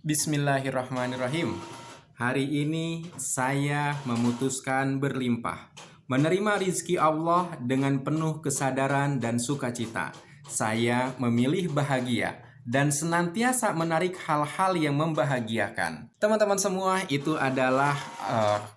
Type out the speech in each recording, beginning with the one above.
Bismillahirrahmanirrahim. Hari ini saya memutuskan berlimpah, menerima rizki Allah dengan penuh kesadaran dan sukacita. Saya memilih bahagia dan senantiasa menarik hal-hal yang membahagiakan. Teman-teman semua, itu adalah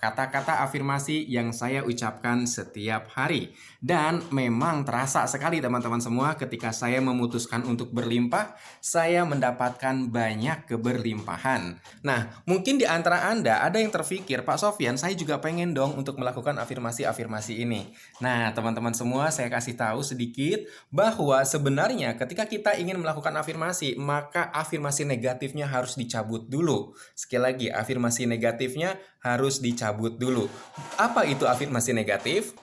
kata-kata afirmasi yang saya ucapkan setiap hari. Dan memang terasa sekali teman-teman semua, ketika saya memutuskan untuk berlimpah, saya mendapatkan banyak keberlimpahan. Nah, mungkin di antara Anda ada yang terpikir, Pak Sofyan, saya juga pengen dong untuk melakukan afirmasi-afirmasi ini. Nah, teman-teman semua, saya kasih tahu sedikit bahwa sebenarnya ketika kita ingin melakukan afirmasi, maka afirmasi negatifnya harus dicabut dulu. Sekali lagi, afirmasi negatifnya harus dicabut dulu. Apa itu afirmasi negatif?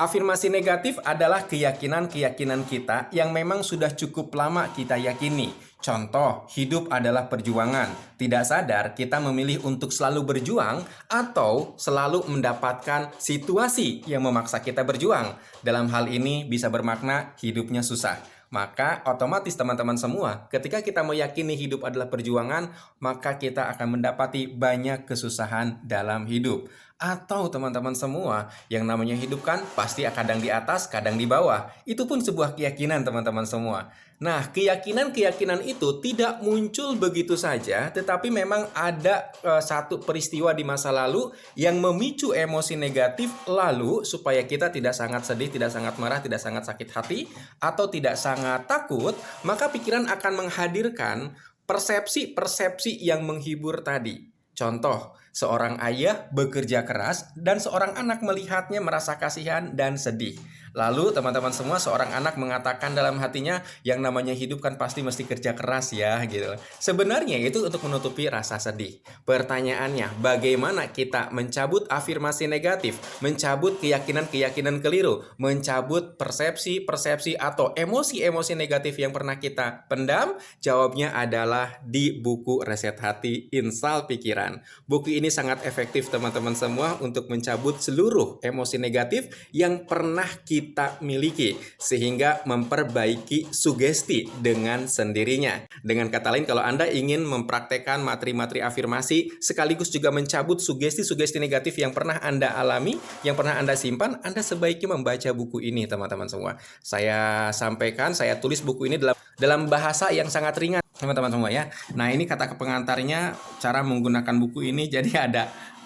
Afirmasi negatif adalah keyakinan-keyakinan kita yang memang sudah cukup lama kita yakini. Contoh, hidup adalah perjuangan. Tidak sadar kita memilih untuk selalu berjuang atau selalu mendapatkan situasi yang memaksa kita berjuang. Dalam hal ini bisa bermakna hidupnya susah. Maka otomatis teman-teman semua, ketika kita meyakini hidup adalah perjuangan, maka kita akan mendapati banyak kesusahan dalam hidup. Atau teman-teman semua, yang namanya hidup kan pasti kadang di atas, kadang di bawah. Itu pun sebuah keyakinan teman-teman semua. Nah, keyakinan-keyakinan itu tidak muncul begitu saja, tetapi memang ada satu peristiwa di masa lalu yang memicu emosi negatif lalu supaya kita tidak sangat sedih, tidak sangat marah, tidak sangat sakit hati, atau tidak sangat takut, maka pikiran akan menghadirkan persepsi-persepsi yang menghibur tadi. Contoh, seorang ayah bekerja keras dan seorang anak melihatnya merasa kasihan dan sedih. Lalu teman-teman semua, seorang anak mengatakan dalam hatinya, yang namanya hidup kan pasti mesti kerja keras ya gitu. Sebenarnya itu untuk menutupi rasa sedih. Pertanyaannya, bagaimana kita mencabut afirmasi negatif, mencabut keyakinan-keyakinan keliru, mencabut persepsi-persepsi atau emosi-emosi negatif yang pernah kita pendam? Jawabnya adalah di buku Reset Hati Install Pikiran. Buku ini sangat efektif teman-teman semua untuk mencabut seluruh emosi negatif yang pernah kita miliki, sehingga memperbaiki sugesti dengan sendirinya. Dengan kata lain, kalau Anda ingin mempraktekkan materi-materi afirmasi sekaligus juga mencabut sugesti-sugesti negatif yang pernah Anda alami, yang pernah Anda simpan, Anda sebaiknya membaca buku ini teman-teman semua. Saya sampaikan, saya tulis buku ini dalam bahasa yang sangat ringan teman-teman semua ya. Nah, ini kata pengantarnya, cara menggunakan buku ini. Jadi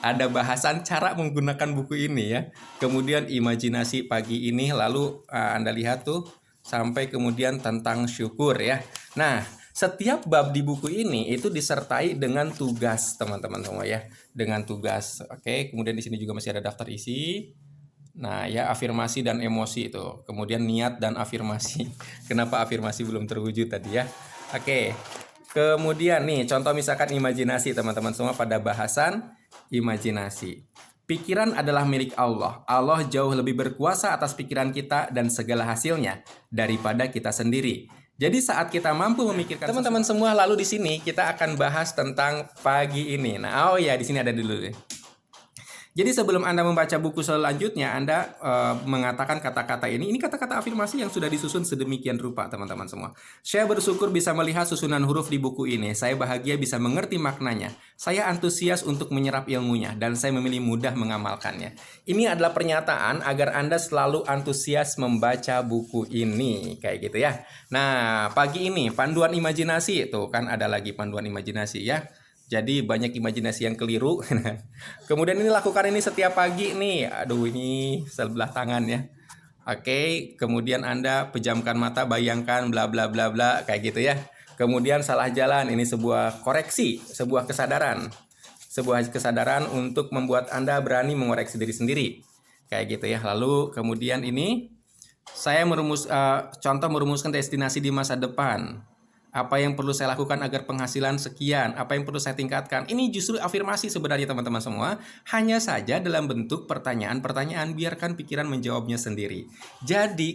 ada bahasan cara menggunakan buku ini ya. Kemudian imajinasi pagi ini, lalu Anda lihat tuh sampai kemudian tentang syukur ya. Nah, setiap bab di buku ini itu disertai dengan tugas teman-teman semua ya. Dengan tugas. Oke, kemudian di sini juga masih ada daftar isi. Nah, ya, afirmasi dan emosi itu. Kemudian niat dan afirmasi. Kenapa afirmasi belum terwujud tadi ya? Oke. Kemudian nih, contoh misalkan imajinasi teman-teman semua pada bahasan imajinasi. Pikiran adalah milik Allah. Allah jauh lebih berkuasa atas pikiran kita dan segala hasilnya daripada kita sendiri. Jadi saat kita mampu memikirkan teman-teman semua, lalu di sini kita akan bahas tentang pagi ini. Nah, di sini ada dulu ya. Jadi sebelum Anda membaca buku selanjutnya, Anda mengatakan kata-kata ini. Ini kata-kata afirmasi yang sudah disusun sedemikian rupa, teman-teman semua. Saya bersyukur bisa melihat susunan huruf di buku ini. Saya bahagia bisa mengerti maknanya. Saya antusias untuk menyerap ilmunya, dan saya memilih mudah mengamalkannya. Ini adalah pernyataan agar Anda selalu antusias membaca buku ini. Kayak gitu ya. Nah, pagi ini, panduan imajinasi. Tuh kan ada lagi panduan imajinasi ya. Jadi banyak imajinasi yang keliru. Kemudian ini lakukan ini setiap pagi nih. Aduh, ini sebelah tangan ya. Oke, kemudian Anda pejamkan mata, bayangkan bla bla bla bla kayak gitu ya. Kemudian salah jalan, ini sebuah koreksi, sebuah kesadaran. Sebuah kesadaran untuk membuat Anda berani mengoreksi diri sendiri. Kayak gitu ya. Lalu kemudian ini saya contoh merumuskan destinasi di masa depan. Apa yang perlu saya lakukan agar penghasilan sekian? Apa yang perlu saya tingkatkan? Ini justru afirmasi sebenarnya teman-teman semua. Hanya saja dalam bentuk pertanyaan-pertanyaan, biarkan pikiran menjawabnya sendiri. Jadi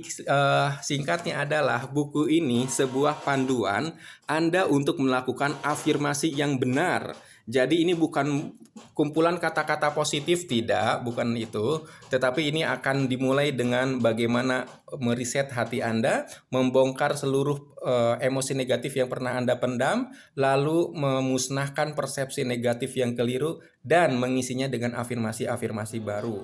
singkatnya adalah buku ini sebuah panduan Anda untuk melakukan afirmasi yang benar. Jadi ini bukan kumpulan kata-kata positif, tidak, bukan itu. Tetapi ini akan dimulai dengan bagaimana meriset hati Anda, membongkar seluruh emosi negatif yang pernah Anda pendam, lalu memusnahkan persepsi negatif yang keliru, dan mengisinya dengan afirmasi-afirmasi baru.